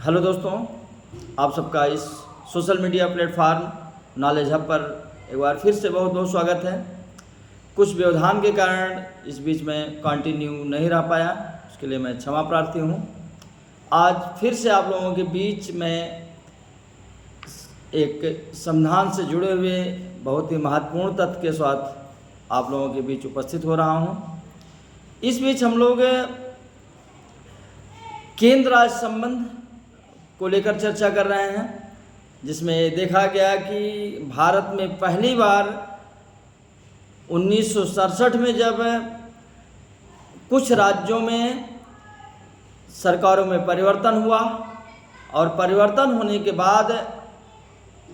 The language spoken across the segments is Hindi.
हेलो दोस्तों, आप सबका इस social media platform knowledge hub पर एक बार फिर से बहुत बहुत स्वागत है। कुछ व्यवधान के कारण इस बीच में कंटिन्यू नहीं रह पाया, उसके लिए मैं क्षमा प्रार्थी हूँ। आज फिर से आप लोगों के बीच में एक संविधान से जुड़े हुए बहुत ही महत्वपूर्ण तथ्य के साथ आप लोगों के बीच उपस्थित हो रहा हूँ। इस बीच हम लोग केंद्र राज्य संबंध को लेकर चर्चा कर रहे हैं, जिसमें देखा गया कि भारत में पहली बार 1967 में जब कुछ राज्यों में सरकारों में परिवर्तन हुआ और परिवर्तन होने के बाद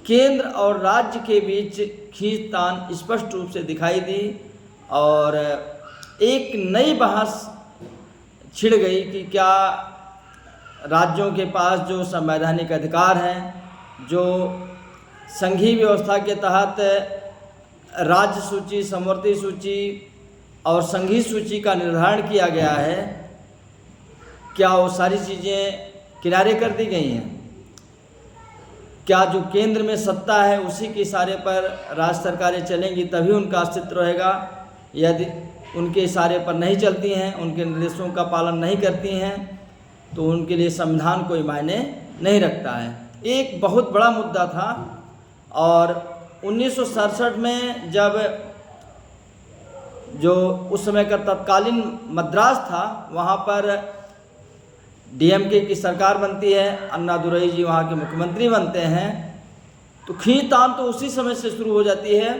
केंद्र और राज्य के बीच खींचतान स्पष्ट रूप से दिखाई दी और एक नई बहस छिड़ गई कि क्या राज्यों के पास जो संवैधानिक अधिकार हैं, जो संघीय व्यवस्था के तहत राज्य सूची, समवर्ती सूची और संघीय सूची का निर्धारण किया गया है, क्या वो सारी चीज़ें किनारे कर दी गई हैं? क्या जो केंद्र में सत्ता है उसी के इशारे पर राज्य सरकारें चलेंगी तभी उनका अस्तित्व रहेगा? यदि उनके इशारे पर नहीं चलती हैं, उनके निर्देशों का पालन नहीं करती हैं, तो उनके लिए संविधान कोई मायने नहीं रखता है। एक बहुत बड़ा मुद्दा था और 1967 में जब जो उस समय का तत्कालीन मद्रास था, वहाँ पर डीएमके की सरकार बनती है, अन्नादुरई जी वहाँ के मुख्यमंत्री बनते हैं, तो खींचतान तो उसी समय से शुरू हो जाती है,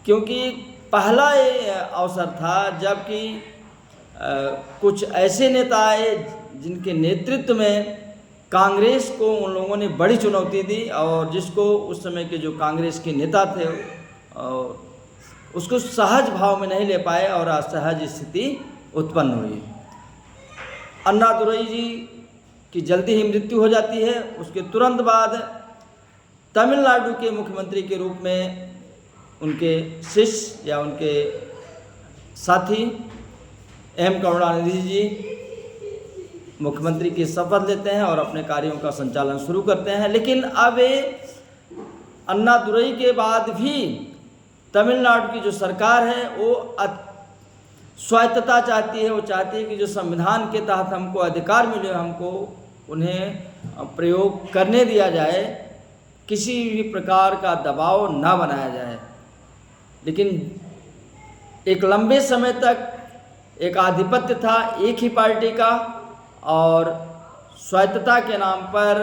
क्योंकि पहला ये अवसर था जबकि कुछ ऐसे नेता आए जिनके नेतृत्व में कांग्रेस को उन लोगों ने बड़ी चुनौती दी और जिसको उस समय के जो कांग्रेस के नेता थे उसको सहज भाव में नहीं ले पाए और असहज स्थिति उत्पन्न हुई। अन्नादुरई जी की जल्दी ही मृत्यु हो जाती है। उसके तुरंत बाद तमिलनाडु के मुख्यमंत्री के रूप में उनके शिष्य या उनके साथी एम करुणानिधि जी मुख्यमंत्री की शपथ लेते हैं और अपने कार्यों का संचालन शुरू करते हैं। लेकिन अब अन्नादुरई के बाद भी तमिलनाडु की जो सरकार है वो स्वायत्तता चाहती है। वो चाहती है कि जो संविधान के तहत हमको अधिकार मिले, हमको उन्हें प्रयोग करने दिया जाए, किसी भी प्रकार का दबाव ना बनाया जाए। लेकिन एक लंबे समय तक एक आधिपत्य था एक ही पार्टी का और स्वायत्तता के नाम पर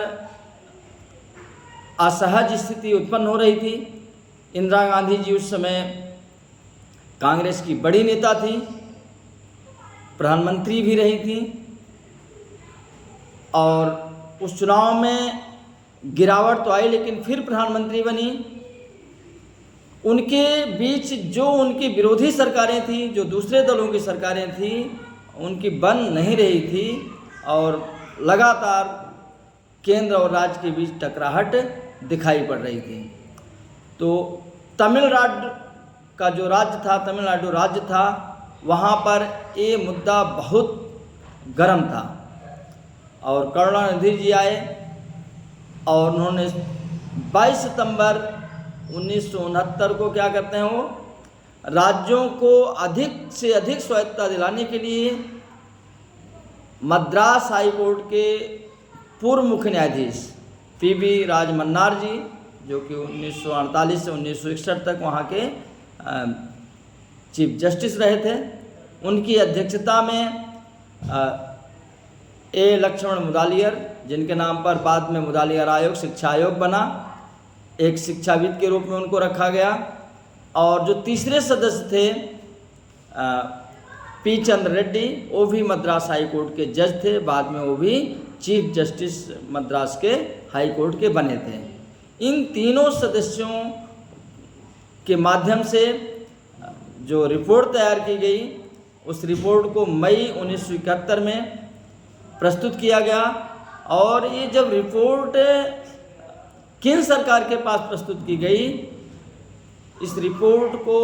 असहज स्थिति उत्पन्न हो रही थी। इंदिरा गांधी जी उस समय कांग्रेस की बड़ी नेता थी, प्रधानमंत्री भी रही थी और उस चुनाव में गिरावट तो आई लेकिन फिर प्रधानमंत्री बनी। उनके बीच जो उनकी विरोधी सरकारें थी, जो दूसरे दलों की सरकारें थी, उनकी बन नहीं रही थी और लगातार केंद्र और राज्य के बीच टकराहट दिखाई पड़ रही थी। तो तमिलनाडु का जो राज्य था, तमिलनाडु राज्य था, वहाँ पर ये मुद्दा बहुत गर्म था और करुणानिधि जी आए और उन्होंने 22 सितंबर 1969 को क्या करते हैं, वो राज्यों को अधिक से अधिक स्वायत्तता दिलाने के लिए मद्रास हाई कोर्ट के पूर्व मुख्य न्यायाधीश पीवी राजमन्नार जी, जो कि 1948 से 1961 तक वहाँ के चीफ जस्टिस रहे थे, उनकी अध्यक्षता में ए लक्ष्मण मुदालियर, जिनके नाम पर बाद में मुदालियर आयोग, शिक्षा आयोग बना, एक शिक्षाविद के रूप में उनको रखा गया। और जो तीसरे सदस्य थे पी चंद्र रेड्डी, वो भी मद्रास हाई कोर्ट के जज थे, बाद में वो भी चीफ जस्टिस मद्रास के हाई कोर्ट के बने थे। इन तीनों सदस्यों के माध्यम से जो रिपोर्ट तैयार की गई, उस रिपोर्ट को मई 1971 में प्रस्तुत किया गया और ये जब रिपोर्ट केंद्र सरकार के पास प्रस्तुत की गई, इस रिपोर्ट को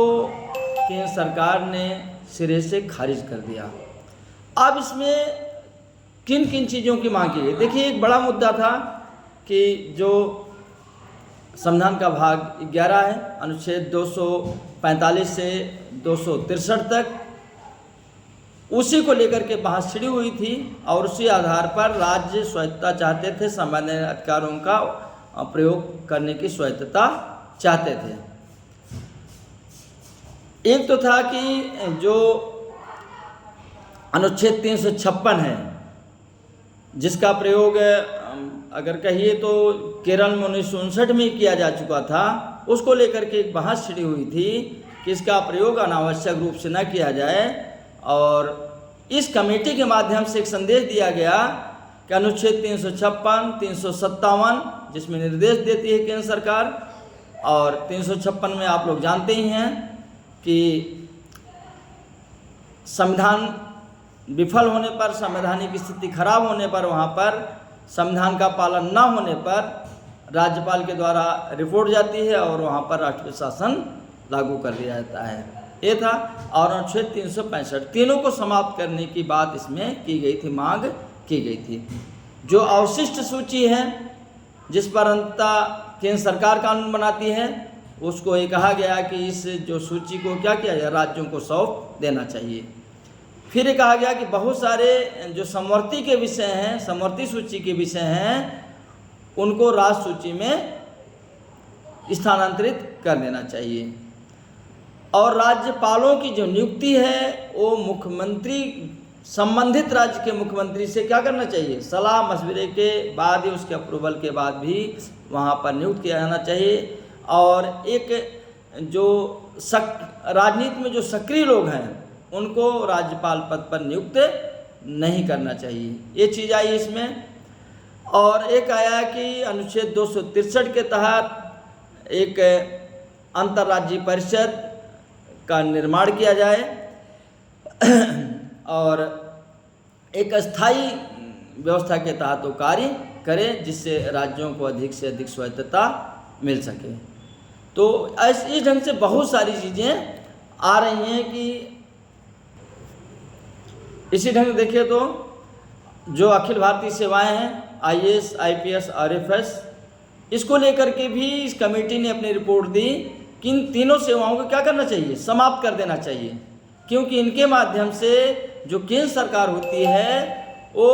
केंद्र सरकार ने सिरे से खारिज कर दिया। अब इसमें किन किन चीज़ों की मांग की गई। देखिए, एक बड़ा मुद्दा था कि जो संविधान का भाग 11 है, अनुच्छेद 245 से 263 तक, उसी को लेकर के बहस छिड़ी हुई थी और उसी आधार पर राज्य स्वायत्तता चाहते थे, संवैधानिक अधिकारों का प्रयोग करने की स्वायत्तता चाहते थे। एक तो था कि जो अनुच्छेद 356 है, जिसका प्रयोग अगर कहिए तो केरल में 1959 में किया जा चुका था, उसको लेकर के एक बहस छिड़ी हुई थी कि इसका प्रयोग अनावश्यक रूप से न किया जाए। और इस कमेटी के माध्यम से एक संदेश दिया गया कि अनुच्छेद 356, 357 जिसमें निर्देश देती है केंद्र सरकार, और 356 में आप लोग जानते ही हैं कि संविधान विफल होने पर, संवैधानिक स्थिति खराब होने पर, वहाँ पर संविधान का पालन न होने पर राज्यपाल के द्वारा रिपोर्ट जाती है और वहाँ पर राष्ट्रीय शासन लागू कर दिया जाता है, ये था। और अनुच्छेद 365, तीनों को समाप्त करने की बात इसमें की गई थी, मांग की गई थी। जो अवशिष्ट सूची है, जिस पर अंततः केंद्र सरकार कानून बनाती है, उसको ये कहा गया कि इस जो सूची को क्या किया जाए, राज्यों को सौंप देना चाहिए। फिर ये कहा गया कि बहुत सारे जो समवर्ती के विषय हैं, समवर्ती सूची के विषय हैं, उनको राज्य सूची में स्थानांतरित कर देना चाहिए। और राज्यपालों की जो नियुक्ति है वो मुख्यमंत्री, संबंधित राज्य के मुख्यमंत्री से क्या करना चाहिए, सलाह मशविरे के बाद ही, उसके अप्रूवल के बाद भी वहाँ पर नियुक्त किया जाना चाहिए। और एक जो राजनीति में जो सक्रिय लोग हैं, उनको राज्यपाल पद पर नियुक्त नहीं करना चाहिए, ये चीज़ आई इसमें। और एक आया कि अनुच्छेद 263 के तहत एक अंतर्राज्यीय परिषद का निर्माण किया जाए और एक अस्थायी व्यवस्था के तहत वो कार्य करे, जिससे राज्यों को अधिक से अधिक स्वायत्तता मिल सके। तो इस ढंग से बहुत सारी चीज़ें आ रही हैं कि इसी ढंग से देखिए तो जो अखिल भारतीय सेवाएं हैं, IAS, IPS, RFS, इसको लेकर के भी इस कमेटी ने अपनी रिपोर्ट दी कि इन तीनों सेवाओं को क्या करना चाहिए, समाप्त कर देना चाहिए, क्योंकि इनके माध्यम से जो केंद्र सरकार होती है वो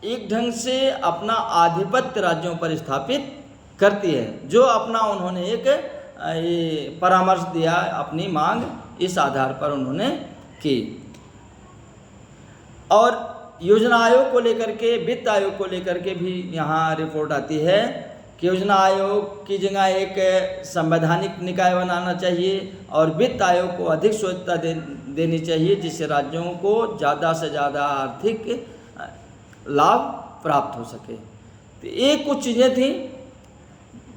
एक ढंग से अपना आधिपत्य राज्यों पर स्थापित करती है, जो अपना उन्होंने एक परामर्श दिया, अपनी मांग इस आधार पर उन्होंने की। और योजना आयोग को लेकर के, वित्त आयोग को लेकर के भी यहाँ रिपोर्ट आती है कि योजना आयोग की जगह एक संवैधानिक निकाय बनाना चाहिए और वित्त आयोग को अधिक स्वायत्तता देनी चाहिए, जिससे राज्यों को ज़्यादा से ज़्यादा आर्थिक लाभ प्राप्त हो सके। तो ये कुछ चीज़ें थी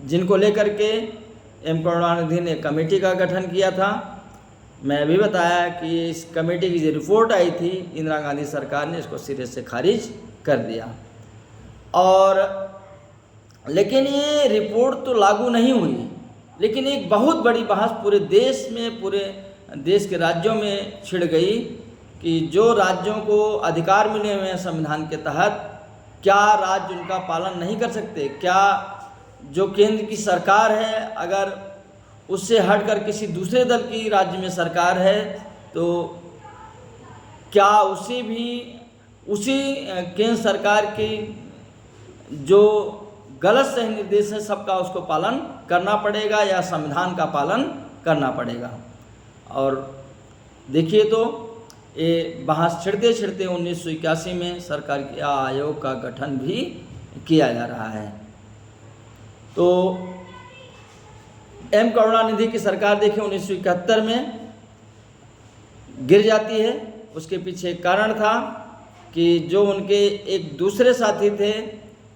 जिनको लेकर के एम करुणानिधि ने कमेटी का गठन किया था। मैं अभी बताया कि इस कमेटी की जो रिपोर्ट आई थी, इंदिरा गांधी सरकार ने इसको सिरे से खारिज कर दिया। और लेकिन ये रिपोर्ट तो लागू नहीं हुई, लेकिन एक बहुत बड़ी बहस पूरे देश में, पूरे देश के राज्यों में छिड़ गई कि जो राज्यों को अधिकार मिले हुए हैं संविधान के तहत, क्या राज्य उनका पालन नहीं कर सकते? क्या जो केंद्र की सरकार है, अगर उससे हटकर किसी दूसरे दल की राज्य में सरकार है, तो क्या उसी केंद्र सरकार की जो गलत सही निर्देश है सबका उसको पालन करना पड़ेगा या संविधान का पालन करना पड़ेगा? और देखिए तो ये बहस छिड़ते छिड़ते 1981 में सरकार के आयोग का गठन भी किया जा रहा है। तो एम करुणानिधि की सरकार देखिए 1971 में गिर जाती है। उसके पीछे एक कारण था कि जो उनके एक दूसरे साथी थे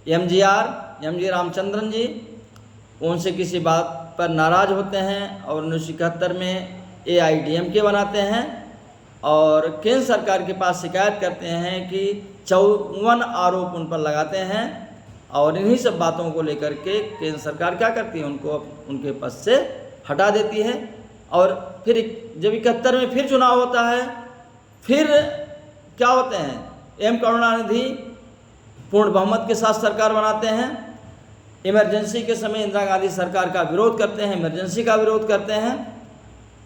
एम जी रामचंद्रन जी, उनसे किसी बात पर नाराज़ होते हैं और 1971 में AIDMK बनाते हैं और केंद्र सरकार के पास शिकायत करते हैं कि 54 आरोप उन पर लगाते हैं और इन्हीं सब बातों को लेकर के केंद्र सरकार क्या करती है, उनको उनके पद से हटा देती है। और फिर जब 71 में फिर चुनाव होता है, फिर क्या होते हैं एम करुणानिधि पूर्ण बहुमत के साथ सरकार बनाते हैं। इमरजेंसी के समय इंदिरा गांधी सरकार का विरोध करते हैं, इमरजेंसी का विरोध करते हैं,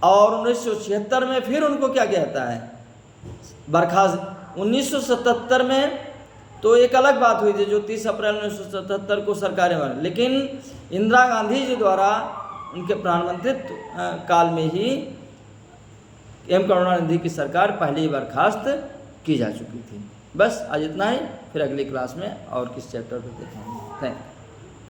और 1976 में फिर उनको क्या कहता है, बर्खास्त। 1977 में तो एक अलग बात हुई थी, जो 30 अप्रैल 1977 को सरकारें बनी, लेकिन इंदिरा गांधी जी द्वारा उनके प्रधानमंत्रित्व काल में ही एम करुणानिधि की सरकार पहले ही बर्खास्त की जा चुकी थी। बस आज इतना ही, फिर अगली क्लास में और किस चैप्टर पर देखेंगे। Thank you.